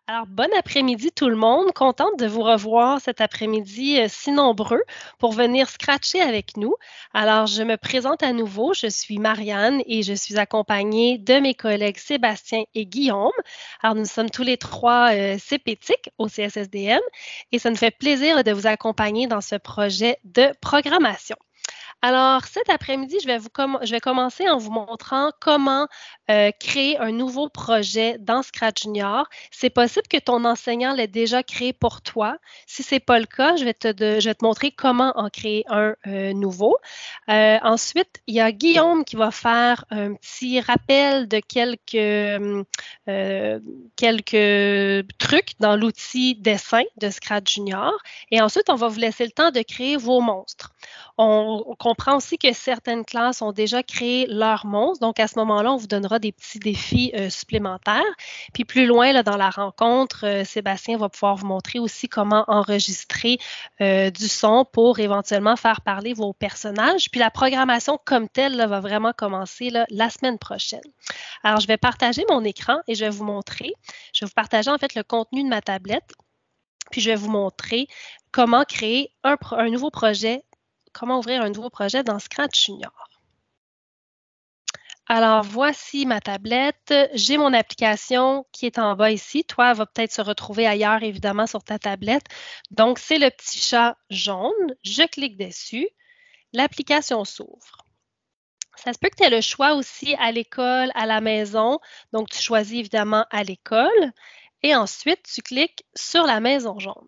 Alors, bon après-midi tout le monde. Contente de vous revoir cet après-midi si nombreux pour venir scratcher avec nous. Alors, je me présente à nouveau. Je suis Marianne et je suis accompagnée de mes collègues Sébastien et Guillaume. Alors, nous sommes tous les trois CPTIC au CSSDM et ça nous fait plaisir de vous accompagner dans ce projet de programmation. Alors, cet après-midi, je vais commencer en vous montrant comment créer un nouveau projet dans Scratch Junior. C'est possible que ton enseignant l'ait déjà créé pour toi. Si ce n'est pas le cas, je vais te montrer comment en créer un nouveau. Ensuite, il y a Guillaume qui va faire un petit rappel de quelques trucs dans l'outil dessin de Scratch Junior. Et ensuite, on va vous laisser le temps de créer vos monstres. On comprend aussi que certaines classes ont déjà créé leur monstre. Donc, à ce moment-là, on vous donnera des petits défis supplémentaires. Puis plus loin, là, dans la rencontre, Sébastien va pouvoir vous montrer aussi comment enregistrer du son pour éventuellement faire parler vos personnages. Puis la programmation comme telle là, va vraiment commencer là, la semaine prochaine. Alors, je vais partager mon écran et je vais vous montrer. Je vais vous partager en fait le contenu de ma tablette. Puis je vais vous montrer comment créer un nouveau projet. Comment ouvrir un nouveau projet dans Scratch Junior. Alors, voici ma tablette. J'ai mon application qui est en bas ici. Toi, elle va peut-être se retrouver ailleurs, évidemment, sur ta tablette. Donc, c'est le petit chat jaune. Je clique dessus. L'application s'ouvre. Ça se peut que tu aies le choix aussi à l'école, à la maison. Donc, tu choisis évidemment à l'école. Et ensuite, tu cliques sur la maison jaune.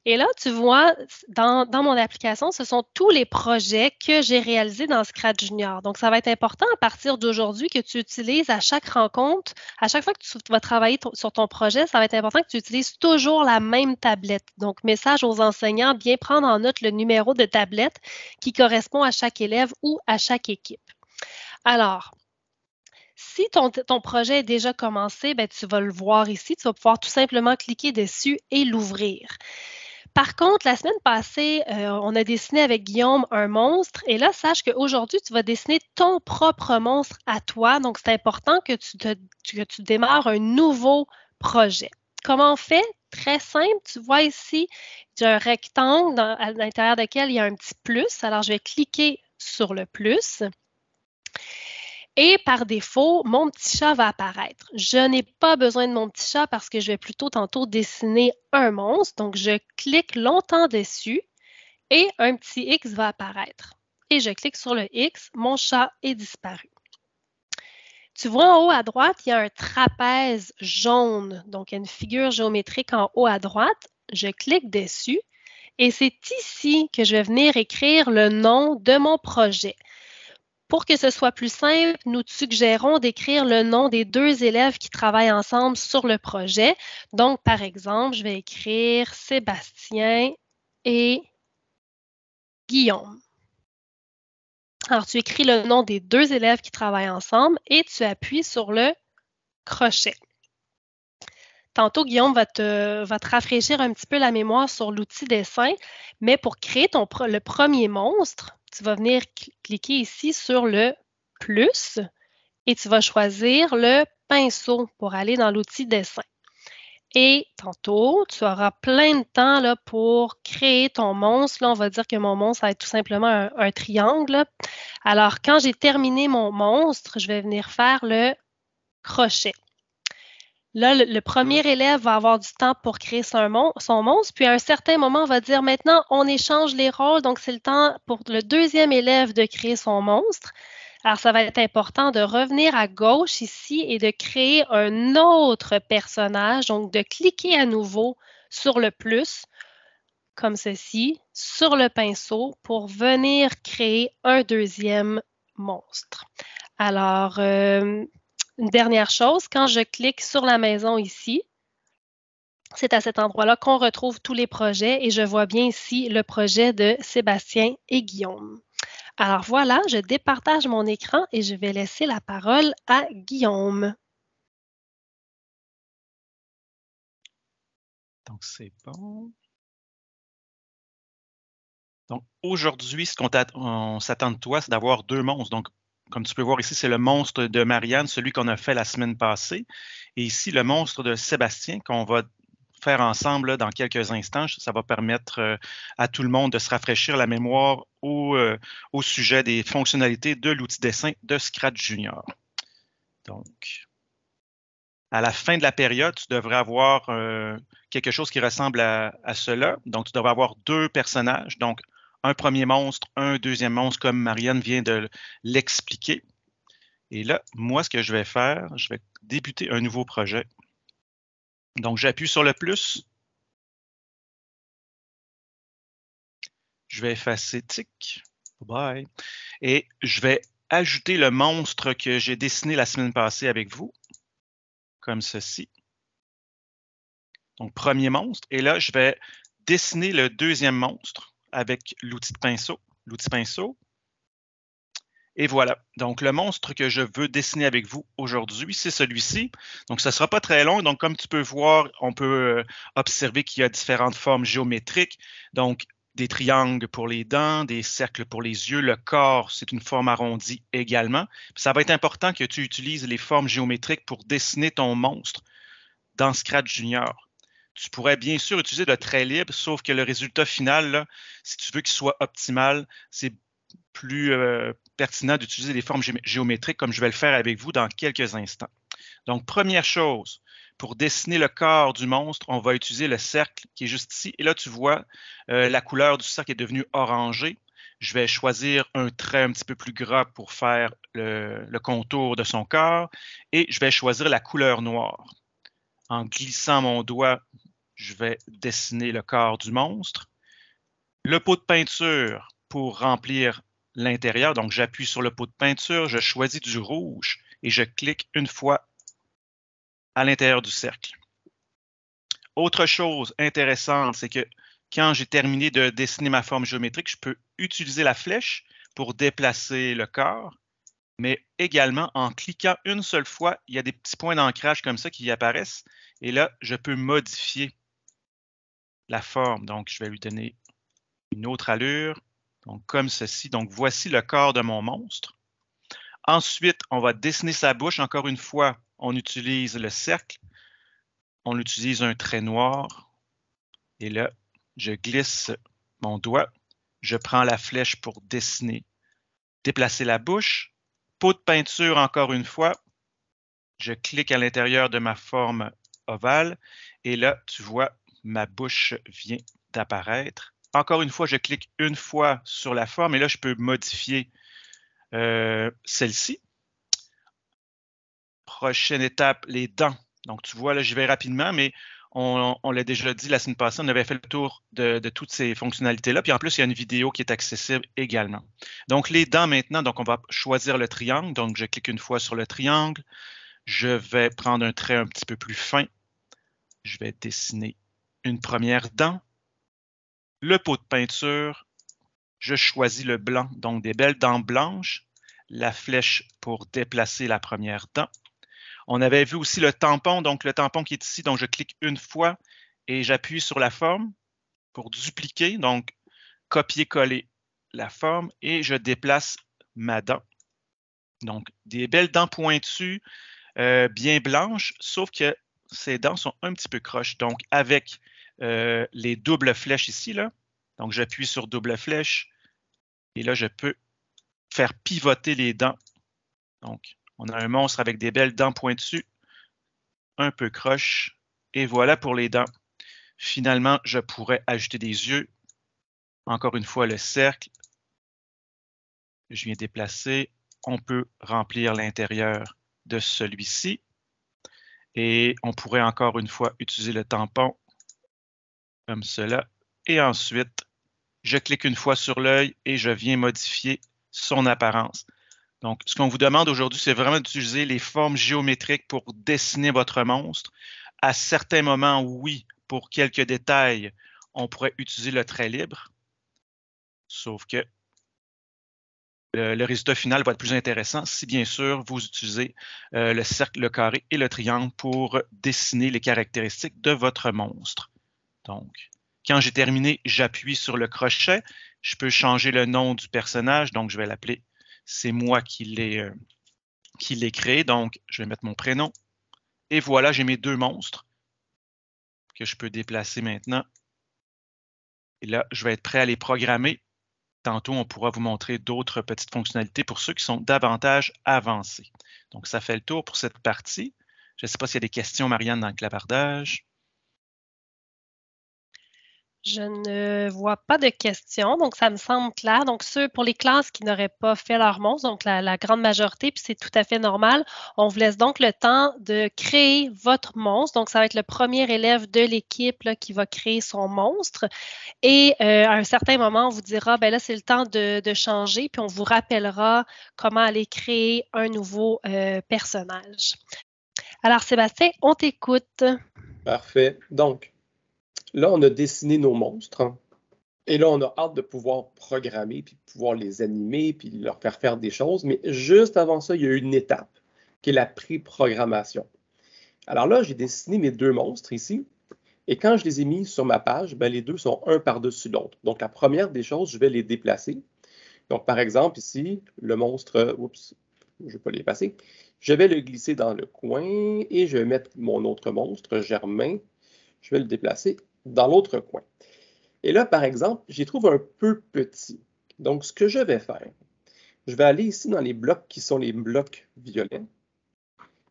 Et là, tu vois, dans mon application, ce sont tous les projets que j'ai réalisés dans Scratch Junior. Donc, ça va être important à partir d'aujourd'hui que tu utilises à chaque rencontre, à chaque fois que tu vas travailler sur ton projet, ça va être important que tu utilises toujours la même tablette. Donc, message aux enseignants, bien prendre en note le numéro de tablette qui correspond à chaque élève ou à chaque équipe. Alors, si ton projet est déjà commencé, ben, tu vas le voir ici. Tu vas pouvoir tout simplement cliquer dessus et l'ouvrir. Par contre, la semaine passée, on a dessiné avec Guillaume un monstre et là, sache qu'aujourd'hui, tu vas dessiner ton propre monstre à toi. Donc, c'est important que tu démarres un nouveau projet. Comment on fait? Très simple. Tu vois ici, il y a un rectangle à l'intérieur duquel il y a un petit plus. Alors, je vais cliquer sur le plus. Et par défaut, mon petit chat va apparaître. Je n'ai pas besoin de mon petit chat parce que je vais plutôt tantôt dessiner un monstre. Donc, je clique longtemps dessus et un petit X va apparaître. Et je clique sur le X, mon chat est disparu. Tu vois en haut à droite, il y a un trapèze jaune. Donc, il y a une figure géométrique en haut à droite. Je clique dessus et c'est ici que je vais venir écrire le nom de mon projet. Pour que ce soit plus simple, nous te suggérons d'écrire le nom des deux élèves qui travaillent ensemble sur le projet. Donc, par exemple, je vais écrire Sébastien et Guillaume. Alors, tu écris le nom des deux élèves qui travaillent ensemble et tu appuies sur le crochet. Tantôt, Guillaume va te rafraîchir un petit peu la mémoire sur l'outil dessin, mais pour créer le premier monstre, tu vas venir cliquer ici sur le plus et tu vas choisir le pinceau pour aller dans l'outil dessin. Et tantôt, tu auras plein de temps là, pour créer ton monstre. Là, on va dire que mon monstre va être tout simplement un triangle. Là. Alors, quand j'ai terminé mon monstre, je vais venir faire le crochet. Là, le premier élève va avoir du temps pour créer son monstre, puis à un certain moment, on va dire maintenant, on échange les rôles, donc c'est le temps pour le deuxième élève de créer son monstre. Alors, ça va être important de revenir à gauche ici et de créer un autre personnage, donc de cliquer à nouveau sur le plus, comme ceci, sur le pinceau pour venir créer un deuxième monstre. Alors, une dernière chose, quand je clique sur la maison ici, c'est à cet endroit-là qu'on retrouve tous les projets et je vois bien ici le projet de Sébastien et Guillaume. Alors voilà, je départage mon écran et je vais laisser la parole à Guillaume. Donc, c'est bon. Donc, aujourd'hui, ce qu'on s'attend de toi, c'est d'avoir deux monstres. Donc, comme tu peux voir ici, c'est le monstre de Marianne, celui qu'on a fait la semaine passée. Et ici, le monstre de Sébastien qu'on va faire ensemble là, dans quelques instants. Ça va permettre à tout le monde de se rafraîchir la mémoire au sujet des fonctionnalités de l'outil dessin de Scratch Junior. Donc, à la fin de la période, tu devrais avoir quelque chose qui ressemble à cela. Donc, tu devrais avoir deux personnages. Donc, un premier monstre, un deuxième monstre, comme Marianne vient de l'expliquer. Et là, moi, ce que je vais faire, je vais débuter un nouveau projet. Donc, j'appuie sur le plus. Je vais effacer tic. Bye. Et je vais ajouter le monstre que j'ai dessiné la semaine passée avec vous, comme ceci. Donc, premier monstre. Et là, je vais dessiner le deuxième monstre avec l'outil de pinceau. L'outil pinceau. Et voilà. Donc, le monstre que je veux dessiner avec vous aujourd'hui, c'est celui-ci. Donc, ça ne sera pas très long. Donc, comme tu peux voir, on peut observer qu'il y a différentes formes géométriques. Donc, des triangles pour les dents, des cercles pour les yeux. Le corps, c'est une forme arrondie également. Puis ça va être important que tu utilises les formes géométriques pour dessiner ton monstre dans Scratch Junior. Tu pourrais bien sûr utiliser le trait libre, sauf que le résultat final, là, si tu veux qu'il soit optimal, c'est plus pertinent d'utiliser les formes géométriques comme je vais le faire avec vous dans quelques instants. Donc, première chose, pour dessiner le corps du monstre, on va utiliser le cercle qui est juste ici. Et là, tu vois, la couleur du cercle est devenue orangée. Je vais choisir un trait un petit peu plus gras pour faire le contour de son corps. Et je vais choisir la couleur noire. En glissant mon doigt, je vais dessiner le corps du monstre. Le pot de peinture pour remplir l'intérieur. Donc, j'appuie sur le pot de peinture, je choisis du rouge et je clique une fois à l'intérieur du cercle. Autre chose intéressante, c'est que quand j'ai terminé de dessiner ma forme géométrique, je peux utiliser la flèche pour déplacer le corps, mais également en cliquant une seule fois, il y a des petits points d'ancrage comme ça qui apparaissent. Et là, je peux modifier la forme. Donc, je vais lui donner une autre allure, donc comme ceci. Donc, voici le corps de mon monstre. Ensuite, on va dessiner sa bouche. Encore une fois, on utilise le cercle. On utilise un trait noir. Et là, je glisse mon doigt. Je prends la flèche pour dessiner, déplacer la bouche. Pot de peinture, encore une fois. Je clique à l'intérieur de ma forme ovale. Et là, tu vois, ma bouche vient d'apparaître. Encore une fois, je clique une fois sur la forme. Et là, je peux modifier celle-ci. Prochaine étape, les dents. Donc, tu vois, là, je vais rapidement, mais on l'a déjà dit la semaine passée, on avait fait le tour de toutes ces fonctionnalités-là. Puis en plus, il y a une vidéo qui est accessible également. Donc, les dents maintenant, donc on va choisir le triangle. Donc, je clique une fois sur le triangle. Je vais prendre un trait un petit peu plus fin. Je vais dessiner une première dent. Le pot de peinture. Je choisis le blanc, donc des belles dents blanches. La flèche pour déplacer la première dent. On avait vu aussi le tampon, donc le tampon qui est ici, donc je clique une fois et j'appuie sur la forme pour dupliquer, donc copier-coller la forme et je déplace ma dent. Donc, des belles dents pointues, bien blanches, sauf que ces dents sont un petit peu croches. Donc, avec les doubles flèches ici, là, donc j'appuie sur double flèche et là, je peux faire pivoter les dents. Donc, on a un monstre avec des belles dents pointues, un peu croche. Et voilà pour les dents. Finalement, je pourrais ajouter des yeux. Encore une fois, le cercle. Je viens déplacer. On peut remplir l'intérieur de celui-ci. Et on pourrait encore une fois utiliser le tampon comme cela. Et ensuite, je clique une fois sur l'œil et je viens modifier son apparence. Donc, ce qu'on vous demande aujourd'hui, c'est vraiment d'utiliser les formes géométriques pour dessiner votre monstre. À certains moments, oui, pour quelques détails, on pourrait utiliser le trait libre, sauf que le résultat final va être plus intéressant si, bien sûr, vous utilisez le cercle, le carré et le triangle pour dessiner les caractéristiques de votre monstre. Donc, quand j'ai terminé, j'appuie sur le crochet. Je peux changer le nom du personnage, donc je vais l'appeler c'est moi qui l'ai créé. Donc, je vais mettre mon prénom. Et voilà, j'ai mes deux monstres que je peux déplacer maintenant. Et là, je vais être prêt à les programmer. Tantôt, on pourra vous montrer d'autres petites fonctionnalités pour ceux qui sont davantage avancés. Donc, ça fait le tour pour cette partie. Je ne sais pas s'il y a des questions, Marianne, dans le clavardage. Je ne vois pas de questions, donc ça me semble clair. Donc, ceux pour les classes qui n'auraient pas fait leur monstre, donc la grande majorité, puis c'est tout à fait normal, on vous laisse donc le temps de créer votre monstre. Donc, ça va être le premier élève de l'équipe qui va créer son monstre. Et à un certain moment, on vous dira, ben là, c'est le temps de changer, puis on vous rappellera comment aller créer un nouveau personnage. Alors, Sébastien, on t'écoute. Parfait. Donc, là, on a dessiné nos monstres. Et là, on a hâte de pouvoir programmer, puis de pouvoir les animer, puis leur faire des choses. Mais juste avant ça, il y a une étape, qui est la pré-programmation. Alors là, j'ai dessiné mes deux monstres ici. Et quand je les ai mis sur ma page, ben, les deux sont un par-dessus l'autre. Donc, la première des choses, je vais les déplacer. Donc, par exemple, ici, le monstre, oups, je ne vais pas les passer. Je vais le glisser dans le coin et je vais mettre mon autre monstre, Germain. Je vais le déplacer dans l'autre coin. Et là, par exemple, j'y trouve un peu petit. Donc, ce que je vais faire, je vais aller ici dans les blocs qui sont les blocs violets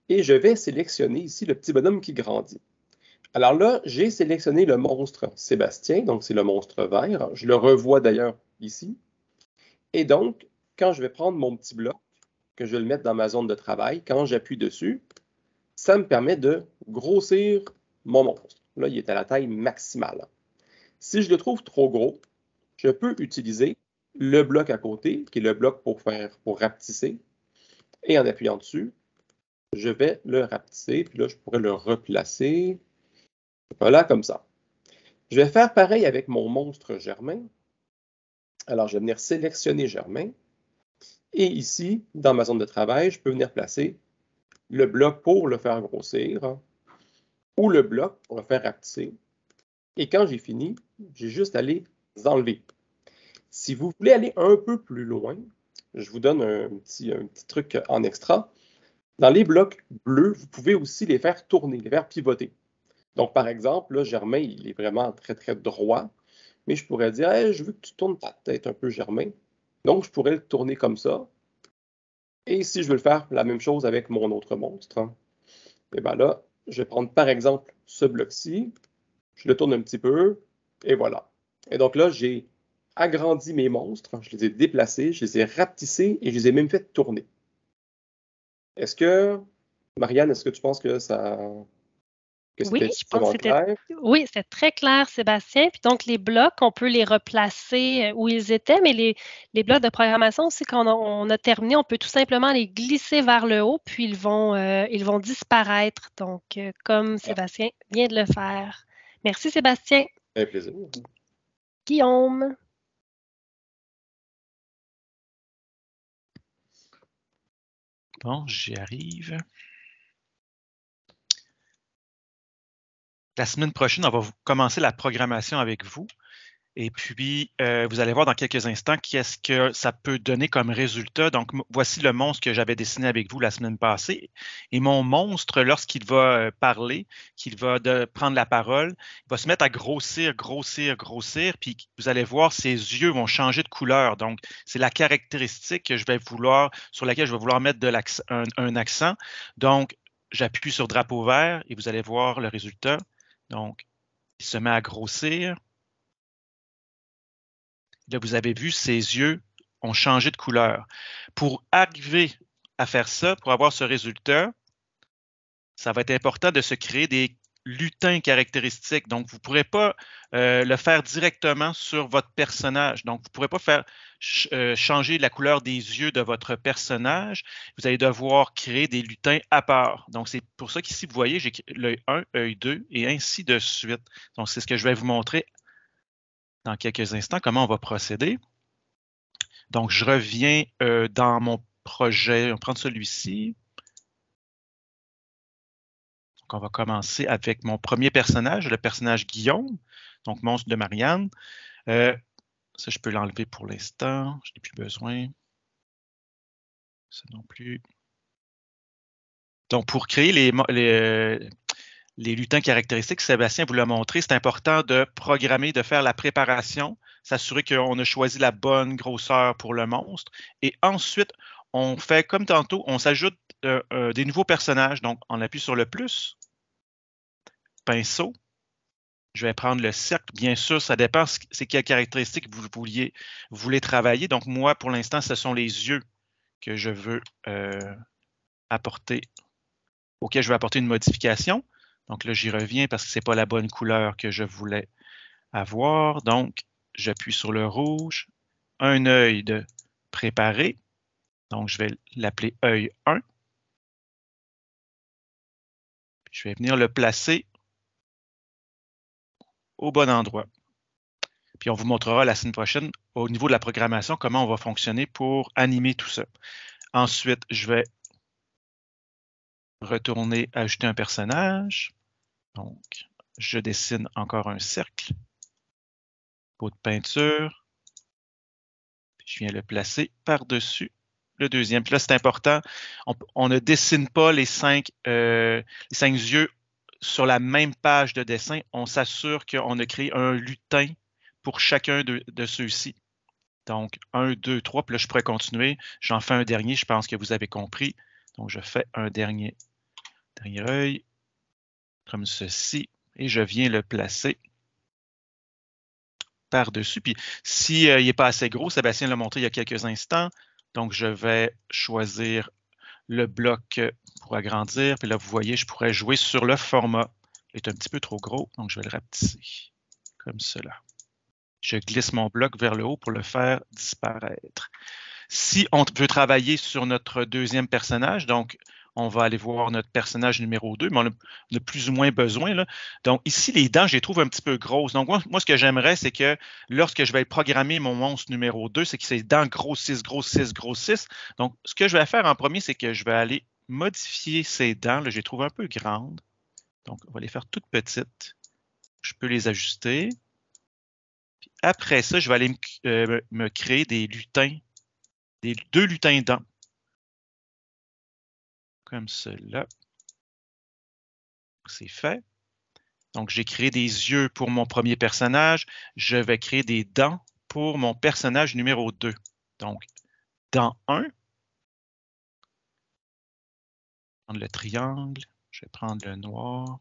et je vais sélectionner ici le petit bonhomme qui grandit. Alors là, j'ai sélectionné le monstre Sébastien, donc c'est le monstre vert. Je le revois d'ailleurs ici. Et donc, quand je vais prendre mon petit bloc, que je vais le mettre dans ma zone de travail, quand j'appuie dessus, ça me permet de grossir mon monstre. Là, il est à la taille maximale. Si je le trouve trop gros, je peux utiliser le bloc à côté, qui est le bloc pour rapetisser. Et en appuyant dessus, je vais le rapetisser, puis là, je pourrais le replacer. Voilà, comme ça. Je vais faire pareil avec mon monstre Germain. Alors, je vais venir sélectionner Germain. Et ici, dans ma zone de travail, je peux venir placer le bloc pour le faire grossir ou le bloc pour le faire rapetisser. Et quand j'ai fini, j'ai juste à les enlever. Si vous voulez aller un peu plus loin, je vous donne un petit truc en extra. Dans les blocs bleus, vous pouvez aussi les faire tourner, les faire pivoter. Donc, par exemple, là, Germain, il est vraiment très, très droit. Mais je pourrais dire, hey, je veux que tu tournes ta tête un peu, Germain. Donc, je pourrais le tourner comme ça. Et si je veux le faire la même chose avec mon autre monstre, et bien là, je vais prendre par exemple ce bloc-ci, je le tourne un petit peu, et voilà. Et donc là, j'ai agrandi mes monstres, je les ai déplacés, je les ai rapetissés et je les ai même fait tourner. Est-ce que, Marianne, est-ce que tu penses que Oui, c'était je pense que suffisamment clair? oui, c'était très clair, Sébastien. Puis donc, les blocs, on peut les replacer où ils étaient, mais les blocs de programmation aussi, quand on a terminé, on peut tout simplement les glisser vers le haut, puis ils vont disparaître. Donc, comme Ah, Sébastien vient de le faire. Merci, Sébastien. un plaisir. Guillaume. Bon, j'y arrive. La semaine prochaine, on va commencer la programmation avec vous. Et puis, vous allez voir dans quelques instants qu'est-ce que ça peut donner comme résultat. Donc, voici le monstre que j'avais dessiné avec vous la semaine passée. Et mon monstre, lorsqu'il va parler, qu'il va prendre la parole, il va se mettre à grossir, grossir, grossir. Puis, vous allez voir, ses yeux vont changer de couleur. Donc, c'est la caractéristique que sur laquelle je vais vouloir mettre un accent. Donc, j'appuie sur drapeau vert et vous allez voir le résultat. Donc, il se met à grossir. Là, vous avez vu, ses yeux ont changé de couleur. Pour arriver à faire ça, pour avoir ce résultat, ça va être important de se créer des lutins caractéristiques. Donc, vous ne pourrez pas le faire directement sur votre personnage. Donc, vous ne pourrez pas faire changer la couleur des yeux de votre personnage. Vous allez devoir créer des lutins à part. Donc, c'est pour ça qu'ici, vous voyez, j'ai l'œil 1, œil 2 et ainsi de suite. Donc, c'est ce que je vais vous montrer dans quelques instants, comment on va procéder. Donc, je reviens dans mon projet. On va prendre celui-ci. Donc, on va commencer avec mon premier personnage, le personnage Guillaume, donc monstre de Marianne. Ça, je peux l'enlever pour l'instant. Je n'ai plus besoin. Ça non plus. Donc, pour créer les lutins caractéristiques, Sébastien vous l'a montré, c'est important de programmer, de faire la préparation, s'assurer qu'on a choisi la bonne grosseur pour le monstre. Et ensuite, on fait comme tantôt, on s'ajoute des nouveaux personnages. Donc, on appuie sur le plus, pinceau. Je vais prendre le cercle. Bien sûr, ça dépend c'est quelles caractéristiques vous voulez travailler. Donc, moi, pour l'instant, ce sont les yeux que je veux apporter, auxquels je vais apporter une modification. Donc là, j'y reviens parce que ce n'est pas la bonne couleur que je voulais avoir. Donc, j'appuie sur le rouge. Un œil de préparé. Donc, je vais l'appeler œil 1. Puis, je vais venir le placer au bon endroit. Puis, on vous montrera la semaine prochaine, au niveau de la programmation, comment on va fonctionner pour animer tout ça. Ensuite, je vais retourner ajouter un personnage. Donc, je dessine encore un cercle. Pot de peinture. Puis je viens le placer par-dessus le deuxième. Puis là, c'est important, on ne dessine pas les cinq yeux sur la même page de dessin. On s'assure qu'on a créé un lutin pour chacun de ceux-ci. Donc, 1, 2, 3. Puis là, je pourrais continuer. J'en fais un dernier. Je pense que vous avez compris. Donc, je fais un dernier œil, comme ceci. Et je viens le placer par-dessus. Puis, s'il n'est pas assez gros, Sébastien l'a montré il y a quelques instants. Donc, je vais choisir le bloc pour agrandir. Puis là, vous voyez, je pourrais jouer sur le format. Il est un petit peu trop gros, donc je vais le rapetisser, comme cela. Je glisse mon bloc vers le haut pour le faire disparaître. Si on veut travailler sur notre deuxième personnage, donc on va aller voir notre personnage numéro 2, mais on a plus ou moins besoin. Là. Donc ici, les dents, je les trouve un petit peu grosses. Donc moi ce que j'aimerais, c'est que lorsque je vais programmer mon monstre numéro 2, c'est que ces dents grossissent. Donc ce que je vais faire en premier, c'est que je vais aller modifier ces dents. Là, je les trouve un peu grandes. Donc on va les faire toutes petites. Je peux les ajuster. Puis après ça, je vais aller me créer des lutins, des 2 lutins dents. Comme cela. C'est fait. Donc, j'ai créé des yeux pour mon premier personnage. Je vais créer des dents pour mon personnage numéro 2. Donc, dent 1. Prendre le triangle. Je vais prendre le noir,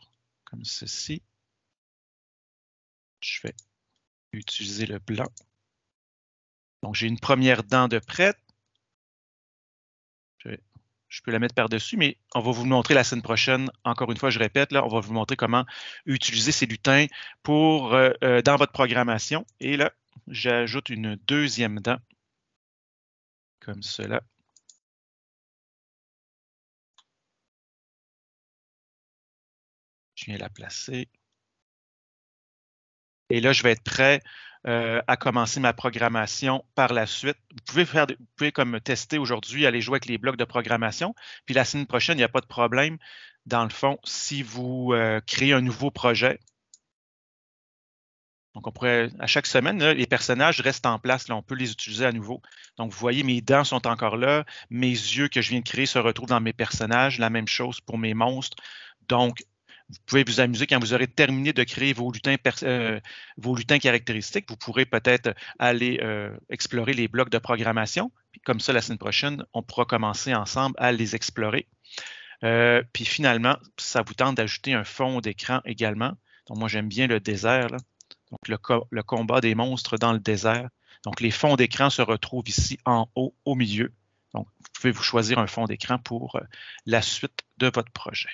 comme ceci. Je vais utiliser le blanc. Donc, j'ai une première dent de prête. Je peux la mettre par-dessus, mais on va vous le montrer la semaine prochaine. Encore une fois, je répète, là, on va vous montrer comment utiliser ces lutins dans votre programmation. Et là, j'ajoute une deuxième dent, comme cela. Je viens la placer. Et là, je vais être prêt à commencer ma programmation par la suite. Vous pouvez comme tester aujourd'hui, aller jouer avec les blocs de programmation. Puis la semaine prochaine, il n'y a pas de problème. Dans le fond, si vous créez un nouveau projet, donc on pourrait, à chaque semaine, là, les personnages restent en place. Là, on peut les utiliser à nouveau. Donc, vous voyez, mes dents sont encore là. Mes yeux que je viens de créer se retrouvent dans mes personnages. La même chose pour mes monstres. Donc, vous pouvez vous amuser quand vous aurez terminé de créer vos lutins caractéristiques. Vous pourrez peut-être aller explorer les blocs de programmation. Puis comme ça, la semaine prochaine, on pourra commencer ensemble à les explorer. Puis finalement, ça vous tente d'ajouter un fond d'écran également. Donc moi, j'aime bien le désert. Là. Donc le combat des monstres dans le désert. Donc les fonds d'écran se retrouvent ici en haut, au milieu. Donc vous pouvez vous choisir un fond d'écran pour la suite de votre projet.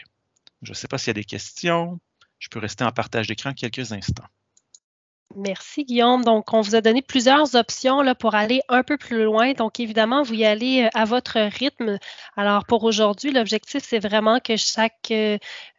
Je ne sais pas s'il y a des questions. Je peux rester en partage d'écran quelques instants. Merci, Guillaume. Donc, on vous a donné plusieurs options là, pour aller un peu plus loin. Donc, évidemment, vous y allez à votre rythme. Alors, pour aujourd'hui, l'objectif, c'est vraiment que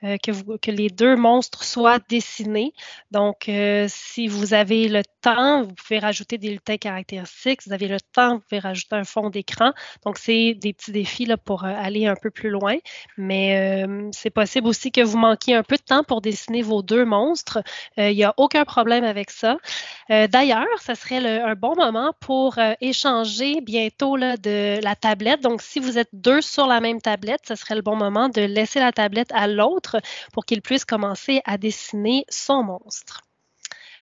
que les 2 monstres soient dessinés. Donc, si vous avez le temps, vous pouvez rajouter des lutins caractéristiques. Si vous avez le temps, vous pouvez rajouter un fond d'écran. Donc, c'est des petits défis là, pour aller un peu plus loin. Mais c'est possible aussi que vous manquiez un peu de temps pour dessiner vos 2 monstres. Il n'y a aucun problème avec ça. ça. D'ailleurs, ce serait un bon moment pour échanger bientôt là, de la tablette. Donc, si vous êtes 2 sur la même tablette, ce serait le bon moment de laisser la tablette à l'autre pour qu'il puisse commencer à dessiner son monstre.